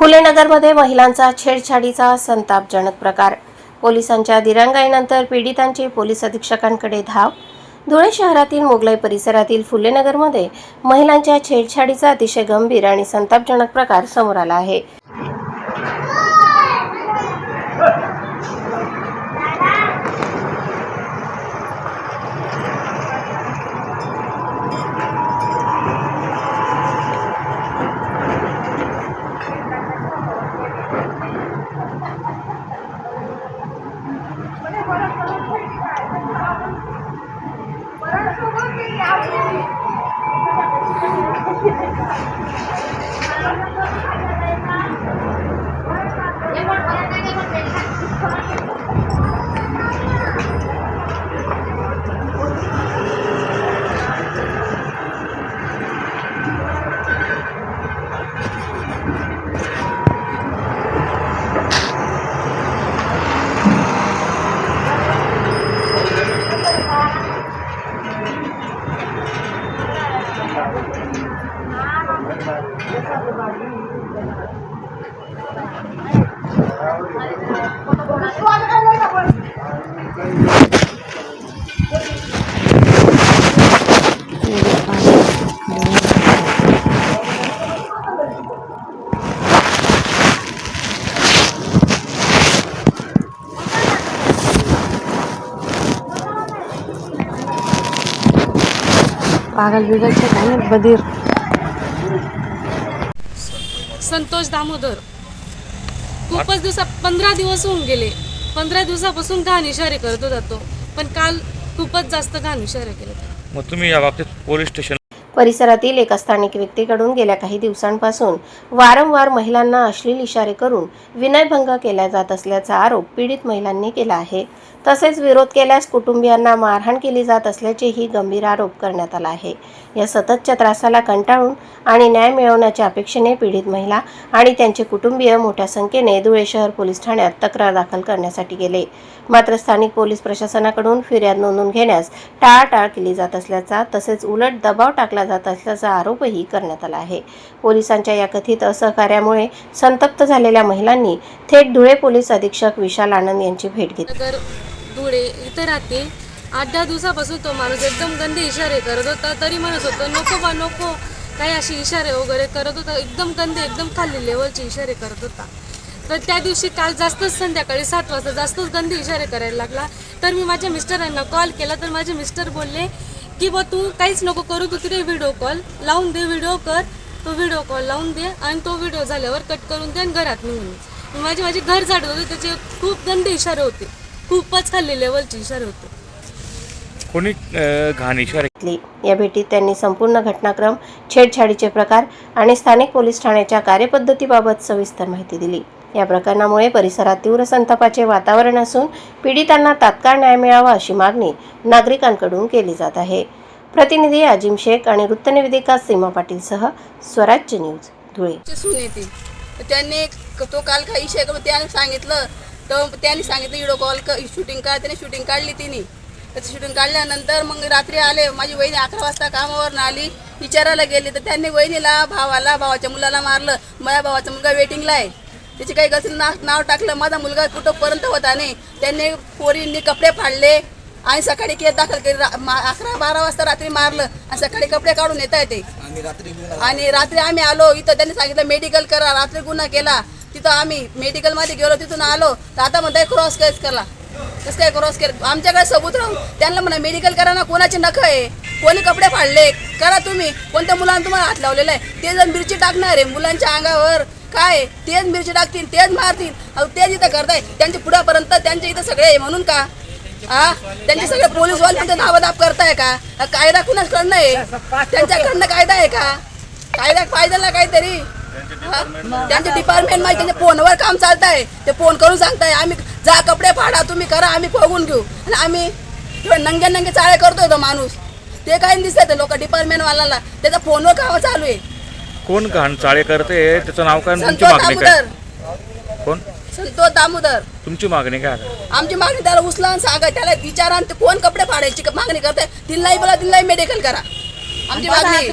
फुलेनगरमध्ये महिलांचा छेडछाडीचा संतापजनक प्रकार। पोलिसांच्या दिरंगाईनंतर पीडितांची पोलीस अधीक्षकांकडे धाव। धुळे शहरातील मोगलाई परिसरातील फुलेनगरमध्ये महिलांच्या छेडछाडीचा अतिशय गंभीर आणि संतापजनक प्रकार समोर आला आहे। पागल बिगल से काय बधीर संतोष दामोदर खूपच 15 दिवस होऊन गेले। 15 दिवसापासून घाण इशारे करत होता तो, पण काल खूपच जास्त घाण इशारे केले। मग तुम्ही या बाबतीत पोलीस स्टेशन परिसरातील एका स्थानिक व्यक्तीकडून गेल्या काही दिवसांपासून वारंवार महिलांना अश्लील इशारे करून विनयभंग केला जात असल्याचा आरोप पीडित महिलांनी केला आहे। तसेच विरोध केल्यास कुटुंबियांना मारहाण केली जात असल्याचेही गंभीर आरोप करण्यात आला आहे। या सततच्या त्रासाला कंटाळून आणि न्याय मिळवण्याच्या अपेक्षेने पीडित महिला आणि त्यांचे कुटुंबीय मोठ्या संख्येने धुळे शहर पोलीस ठाण्यात तक्रार दाखल करण्यासाठी गेले। मात्र स्थानिक पोलीस प्रशासनाकडून फिर्याद नोंदवून घेण्यास टाळाटाळ केली जात असल्याचा तसेच उलट दबाव टाकला जात असल्याचा आरोपही करण्यात आला आहे। पोलिसांच्या या कथित असहकार्यामुळे संतप्त झालेल्या महिलांनी थेट धुळे पोलीस अधीक्षक विशाल आनंद यांची भेट घेतली। धुळे इथे राहते। 8-10 दिवसापासून तो माणूस एकदम गंदे इशारे करत होता, तरी म्हणत होता नको बा नको, काही अशी इशारे वगैरे करत होता, एकदम गंदे एकदम खाली लेवलचे इशारे करत होता। तर त्या दिवशी काल जास्तच संध्याकाळी 7 वाजता जास्तच गंदे इशारे करायला लागला। तर मी माझ्या मिस्टरांना कॉल केला, तर माझे मिस्टर बोलले की बा तू काहीच नको करू, तू तिथे व्हिडिओ कॉल लावून दे, व्हिडिओ कर, तो व्हिडिओ कॉल लावून दे आणि तो व्हिडिओ झाल्यावर कट करून दे आणि घरात निघून। माझे घर झाडत होते, त्याचे खूप गंदे इशारे होते, खूपच खाली लेवलचे इशारे होते। कोणी घाण इशारे या भेटीत त्यांनी संपूर्ण घटनाक्रम, छेडछाडीचे प्रकार आणि स्थानिक पोलीस ठाण्याच्या कार्यपद्धतीबाबत सविस्तर माहिती दिली। या प्रकरणामुळे परिसरात तीव्र संतापाचे वातावरण असून पीडितांना तात्काळ न्याय मिळावा अशी मागणी नागरिकांकडून केली जात आहे। प्रतिनिधी अजिम शेख आणि वृत्तनिवेदिका सीमा पाटील सह स्वराज्य न्यूज धुळे। त्यांनी तो काल काही विषय त्याने सांगितलं, तर त्यांनी सांगितलं व्हिडिओ कॉल शूटिंग काढ, त्याने शूटिंग काढली तिने। त्याची शूटिंग काढल्यानंतर मग रात्री आले, माझी वहिनी 11 वाजता कामावरून आली, विचारायला गेली, तर त्यांनी वहिनीला भावाच्या मुलाला मारलं। माझ्या भावाचा मुलगा वेटिंगला आहे, त्याची काही गलती नाव टाकलं, माझा मुलगा कुठंपर्यंत होता नाही। त्यांनी पोरींनी कपडे फाडले आणि सकाळी केस दाखल केली। 11-12 वाजता रात्री मारलं आणि सकाळी कपडे काढून येता येते। आणि रात्री आम्ही आलो इथं, त्यांनी सांगितलं मेडिकल करा, रात्री गुन्हा केला। तिथं आम्ही मेडिकलमध्ये गेलो, तिथून आलो, तर आता म्हणताय क्रॉस केस करा। कसं काय क्रॉस केस? आमच्याकडे सबूत राहून त्यांना म्हणा मेडिकल करा ना, कोणाचे नख आहे, कोणी कपडे फाडले, करा तुम्ही, कोणत्या मुलांना तुम्हाला हात लावलेला आहे, ते जर मिरची टाकणार आहे मुलांच्या अंगावर, काय तेच मिरची टाकतील, तेच मारतील, तेच इथं करताय त्यांच्या पुढापर्यंत, त्यांच्या इथं सगळे आहे म्हणून का? त्यांचे सगळे पोलीस वाले त्यांचा दाबादाब करताय का? कायदा कुणाकडनं आहे? त्यांच्याकडनं कायदा आहे का? कायदा पाहिजे काहीतरी, त्यांचे डिपार्टमेंट मध्ये त्यांच्या फोनवर काम चालतंय, ते फोन करून सांगताय आम्ही जा कपडे फाडा, तुम्ही करा, आम्ही बघून घेऊ। आणि आम्ही नंगे चाळे करतोय तो माणूस, ते काय दिसत लोक डिपार्टमेंट वाल्याला, त्याचा फोनवर काम चालू आहे। कोण घाण चाळे करते त्याचं नाव काय? तुमची मागणी काय? कोण? संतोष दामोदर। तुमची मागणी काय? आमची मागणी त्याला उचला आणि सांगा, त्याला विचारा कोण कपडे फाडायची मागणी करते, दिल्लाई बोला, दिल्लाई मेडिकल करा, आमची मागणी।